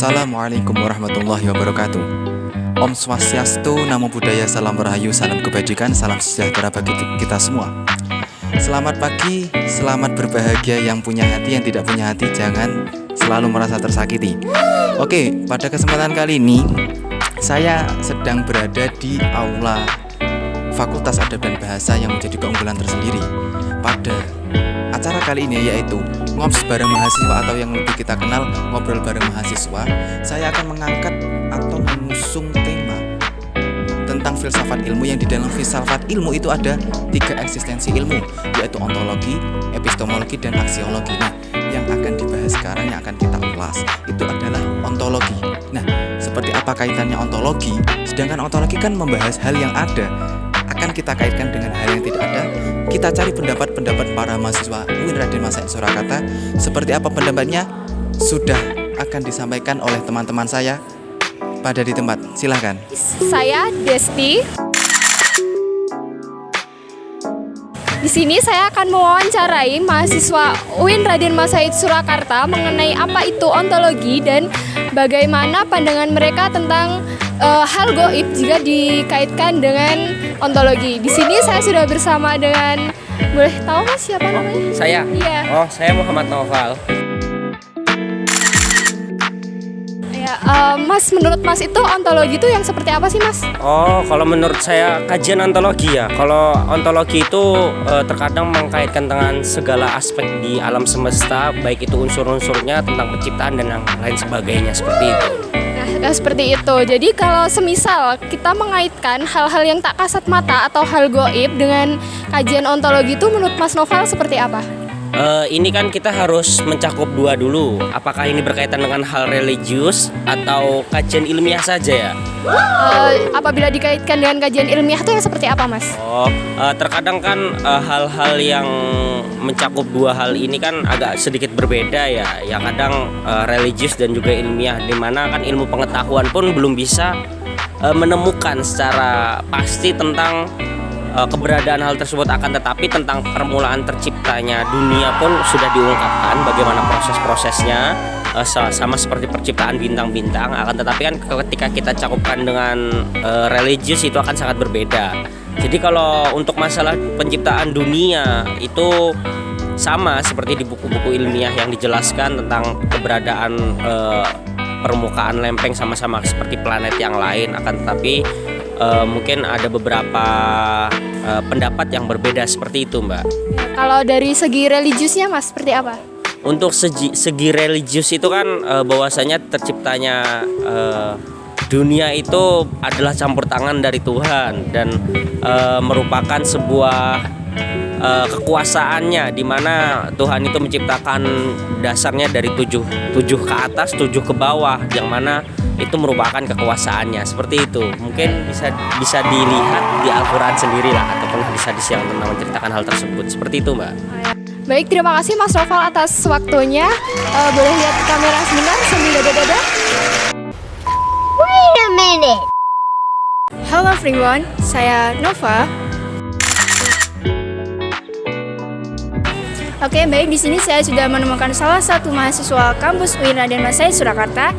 Assalamualaikum warahmatullahi wabarakatuh. Om Swastiastu, Namo Buddhaya, Salam Rahayu, Salam Kebajikan, Salam Sejahtera bagi kita semua. Selamat pagi, selamat berbahagia. Yang punya hati, yang tidak punya hati, jangan selalu merasa tersakiti. Oke, pada kesempatan kali ini saya sedang berada di aula Fakultas Adab dan Bahasa yang menjadi keunggulan tersendiri. Pada acara kali ini yaitu Ngops bareng mahasiswa atau yang lebih kita kenal Ngobrol bareng mahasiswa. Saya akan mengangkat atau mengusung tema tentang filsafat ilmu, yang di dalam filsafat ilmu itu ada 3 eksistensi ilmu, yaitu ontologi, epistemologi, dan aksiologi. Nah, yang akan dibahas sekarang, yang akan kita ulas itu adalah ontologi. Nah, seperti apa kaitannya ontologi? Sedangkan ontologi kan membahas hal yang ada, akan kita kaitkan dengan hal yang tidak ada. Kita cari pendapat-pendapat para mahasiswa UIN Raden Masaid Surakarta. Seperti apa pendapatnya? Sudah akan disampaikan oleh teman-teman saya pada di tempat. Silahkan. Saya Desti. Di sini saya akan mewawancarai mahasiswa UIN Raden Masaid Surakarta mengenai apa itu ontologi dan bagaimana pandangan mereka tentang hal gaib jika dikaitkan dengan ontologi. Di sini saya sudah bersama dengan, boleh tahu Mas siapa namanya? Saya? Iya. Oh, saya Muhammad Noval. Ya, Mas, menurut Mas itu ontologi itu yang seperti apa sih Mas? Oh, kalau menurut saya kajian ontologi ya. Kalau ontologi itu terkadang mengkaitkan dengan segala aspek di alam semesta, baik itu unsur-unsurnya, tentang penciptaan dan yang lain sebagainya, seperti itu. Nah, seperti itu. Jadi kalau semisal kita mengaitkan hal-hal yang tak kasat mata atau hal gaib dengan kajian ontologi itu, menurut Mas Noval seperti apa? Ini kan kita harus mencakup dua dulu. Apakah ini berkaitan dengan hal religius atau kajian ilmiah saja ya? Apabila dikaitkan dengan kajian ilmiah itu yang seperti apa Mas? Oh, terkadang kan hal-hal yang mencakup dua hal ini kan agak sedikit berbeda ya. Yang kadang religius dan juga ilmiah, dimana kan ilmu pengetahuan pun belum bisa menemukan secara pasti tentang keberadaan hal tersebut, akan tetapi tentang permulaan terciptanya dunia pun sudah diungkapkan bagaimana proses-prosesnya, sama seperti perciptaan bintang-bintang. Akan tetapi kan ketika kita cakupkan dengan religius itu akan sangat berbeda. Jadi kalau untuk masalah penciptaan dunia itu sama seperti di buku-buku ilmiah yang dijelaskan tentang keberadaan permukaan lempeng sama-sama seperti planet yang lain. Akan tetapi mungkin ada beberapa pendapat yang berbeda seperti itu, Mbak. Kalau dari segi religiusnya Mas seperti apa? Untuk segi religius itu kan bahwasanya terciptanya dunia itu adalah campur tangan dari Tuhan dan merupakan sebuah kekuasaannya, di mana Tuhan itu menciptakan dasarnya dari tujuh ke atas, 7 ke bawah, yang mana itu merupakan kekuasaannya, seperti itu. Mungkin bisa dilihat di Al-Quran sendiri lah, ataupun hadis-hadis yang tentang menceritakan hal tersebut, seperti itu, Mbak. Baik, terima kasih Mas Noval atas waktunya. Boleh lihat kamera sebentar sambil dada-dada. Wait a minute. Halo everyone, saya Nova. Oke, baik, di sini saya sudah menemukan salah satu mahasiswa kampus UIN Raden Masaid Surakarta.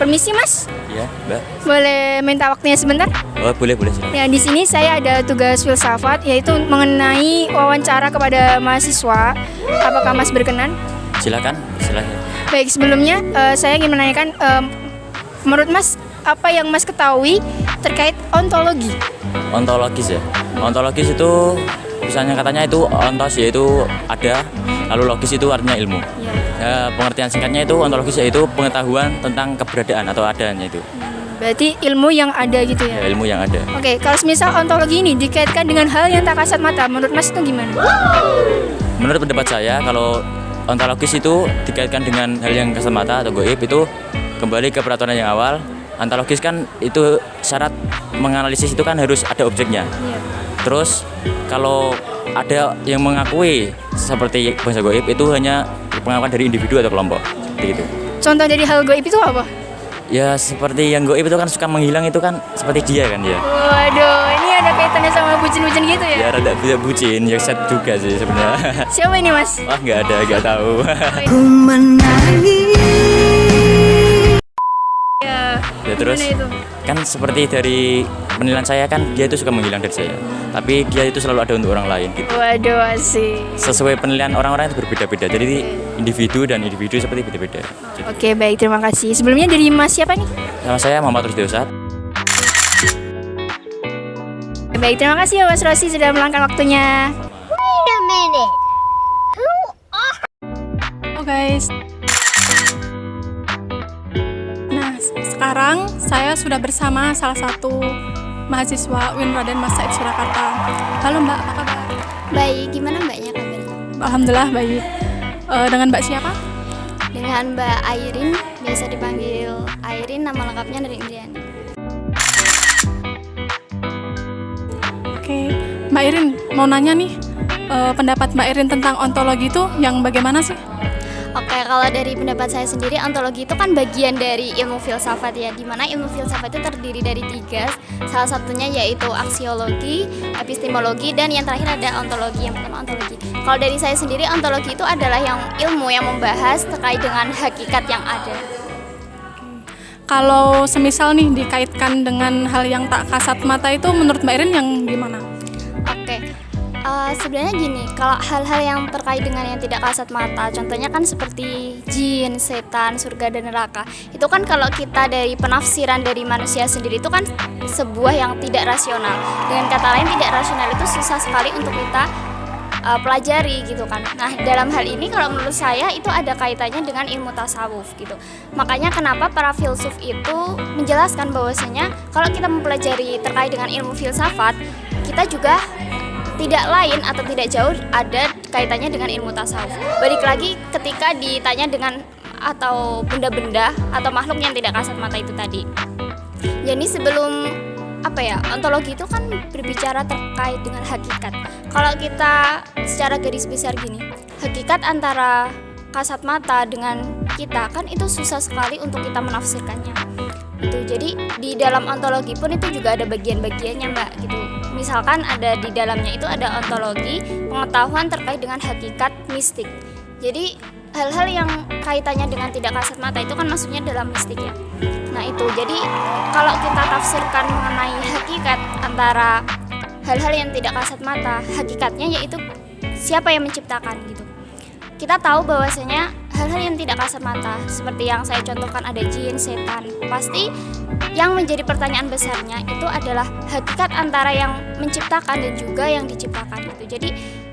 Permisi Mas. Ya, Mbak. Boleh minta waktunya sebentar? Oh, boleh silakan. Ya, di sini saya ada tugas filsafat, yaitu mengenai wawancara kepada mahasiswa. Apakah Mas berkenan? Silakan. Baik, sebelumnya saya ingin menanyakan, menurut Mas apa yang Mas ketahui terkait ontologi? Ontologis ya. Ontologis itu misalnya katanya itu ontos, yaitu ada, lalu logis itu artinya ilmu. Ya, pengertian singkatnya itu ontologis yaitu pengetahuan tentang keberadaan atau adanya itu. Berarti ilmu yang ada gitu ya? Ya, ilmu yang ada. Oke, kalau misal ontologi ini dikaitkan dengan hal yang tak kasat mata, menurut Mas itu gimana? Menurut pendapat saya, kalau ontologis itu dikaitkan dengan hal yang kasat mata atau gaib, itu kembali ke peraturan yang awal. Ontologis kan itu syarat menganalisis itu kan harus ada objeknya. Iya. Terus kalau ada yang mengakui seperti bahasa gaib, itu hanya pengakuan dari individu atau kelompok, seperti itu. Contoh dari hal gaib itu apa? Ya seperti yang gaib itu kan suka menghilang, itu kan seperti dia kan ya. Waduh, ini ada kaitannya sama bucin-bucin gitu ya? Ya rada tidak bucin, ya set juga sih sebenarnya. Siapa ini Mas? Wah nggak tahu. Ku menangis. Ya, terus Gimana itu? kan seperti dari penilaian saya kan dia itu suka menghilang dari saya. Tapi dia itu selalu ada untuk orang lain gitu. Waduh, asik. Sesuai penilaian orang-orang itu berbeda-beda. Jadi individu dan individu seperti beda-beda. Jadi, Oke, baik, terima kasih. Sebelumnya dari Mas siapa nih? sama saya Muhammad Rusdi Usat. Baik, terima kasih ya Mas Rosi sudah meluangkan waktunya. Halo guys. Nah, sekarang saya sudah bersama salah satu mahasiswa UIN Raden Mas Said Surakarta. Halo Mbak, apa kabar? Baik, gimana Mbaknya kabarnya? Alhamdulillah baik. Dengan Mbak siapa? Dengan Mbak Airin, biasa dipanggil Airin, nama lengkapnya dari Indriani. Oke, Mbak Irin mau nanya nih, pendapat Mbak Irin tentang ontologi itu yang bagaimana sih? Oke, kalau dari pendapat saya sendiri, ontologi itu kan bagian dari ilmu filsafat ya, di mana ilmu filsafat itu terdiri dari 3, salah satunya yaitu aksiologi, epistemologi, dan yang terakhir ada ontologi, yang pertama ontologi. Kalau dari saya sendiri, ontologi itu adalah yang ilmu yang membahas terkait dengan hakikat yang ada. Kalau semisal nih dikaitkan dengan hal yang tak kasat mata itu menurut Mbak Irin yang gimana? Oke, sebenarnya gini, kalau hal-hal yang terkait dengan yang tidak kasat mata, contohnya kan seperti jin, setan, surga dan neraka, itu kan kalau kita dari penafsiran dari manusia sendiri itu kan sebuah yang tidak rasional. Dengan kata lain, tidak rasional itu susah sekali untuk kita pelajari gitu kan. Nah, dalam hal ini kalau menurut saya itu ada kaitannya dengan ilmu tasawuf gitu. Makanya kenapa para filsuf itu menjelaskan bahwasanya kalau kita mempelajari terkait dengan ilmu filsafat, kita juga tidak lain atau tidak jauh ada kaitannya dengan ilmu tasawuf. Balik lagi ketika ditanya dengan atau benda-benda atau makhluk yang tidak kasat mata itu tadi. Jadi sebelum ontologi itu kan berbicara terkait dengan hakikat. Kalau kita secara garis besar gini, hakikat antara kasat mata dengan kita kan itu susah sekali untuk kita menafsirkannya. Itu jadi di dalam ontologi pun itu juga ada bagian-bagiannya Mbak gitu. Misalkan ada di dalamnya itu ada ontologi, pengetahuan terkait dengan hakikat mistik. Jadi hal-hal yang kaitannya dengan tidak kasat mata itu kan maksudnya dalam mistik ya. Nah itu, jadi kalau kita tafsirkan mengenai hakikat antara hal-hal yang tidak kasat mata, hakikatnya yaitu siapa yang menciptakan gitu. Kita tahu bahwasanya hal-hal yang tidak kasat mata, seperti yang saya contohkan ada jin, setan, pasti yang menjadi pertanyaan besarnya itu adalah hakikat antara yang menciptakan dan juga yang diciptakan gitu. Jadi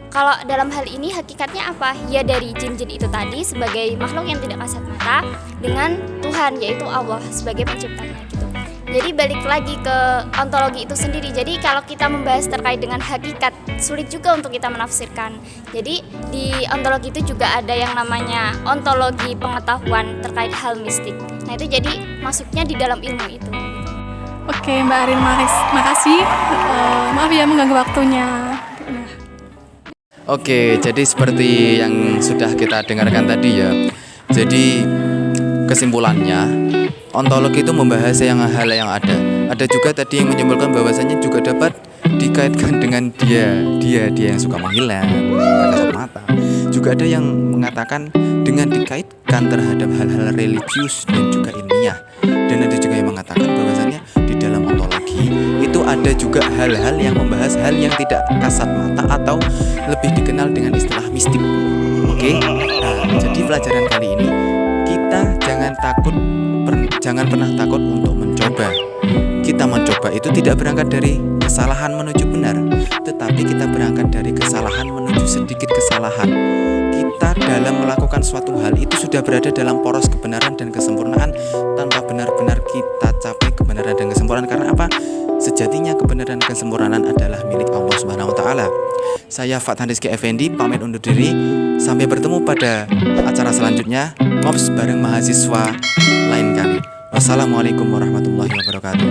kalau dalam hal ini hakikatnya apa? Ya dari jin-jin itu tadi sebagai makhluk yang tidak kasat mata dengan Tuhan yaitu Allah sebagai penciptanya gitu. Jadi balik lagi ke ontologi itu sendiri. Jadi kalau kita membahas terkait dengan hakikat sulit juga untuk kita menafsirkan. Jadi di ontologi itu juga ada yang namanya ontologi pengetahuan terkait hal mistik. Nah itu jadi masuknya di dalam ilmu itu. Oke Mbak Irin, makasih. Maaf ya mengganggu waktunya. Oke, jadi seperti yang sudah kita dengarkan tadi ya. Jadi kesimpulannya, ontologi itu membahas hal yang ada. Ada juga tadi yang menyimpulkan bahwasanya juga dapat dikaitkan dengan dia yang suka menghilang, tak kasat mata. Juga ada yang mengatakan dengan dikaitkan terhadap hal-hal religius dan juga ilmiah. Dan ada juga yang mengatakan bahwasanya di dalam ontologi itu ada juga hal-hal yang membahas hal yang tidak kasat mata atau lebih dikenal dengan istilah mistik. Oke? Nah, jadi pelajaran kali ini kita jangan pernah takut untuk mencoba. Kita mencoba itu tidak berangkat dari kesalahan menuju benar, tetapi kita berangkat dari kesalahan menuju sedikit kesalahan. Kita dalam melakukan suatu hal itu sudah berada dalam poros kebenaran dan kesempurnaan tanpa benar-benar kita capai kebenaran dan kesempurnaan. Karena apa? Sejatinya kebenaran dan kesempurnaan adalah milik Allah Subhanahu wa taala. Saya Fathan Rizky Effendi pamit undur diri. Sampai bertemu pada acara selanjutnya ngops bareng mahasiswa lain kali. Wassalamualaikum warahmatullahi wabarakatuh.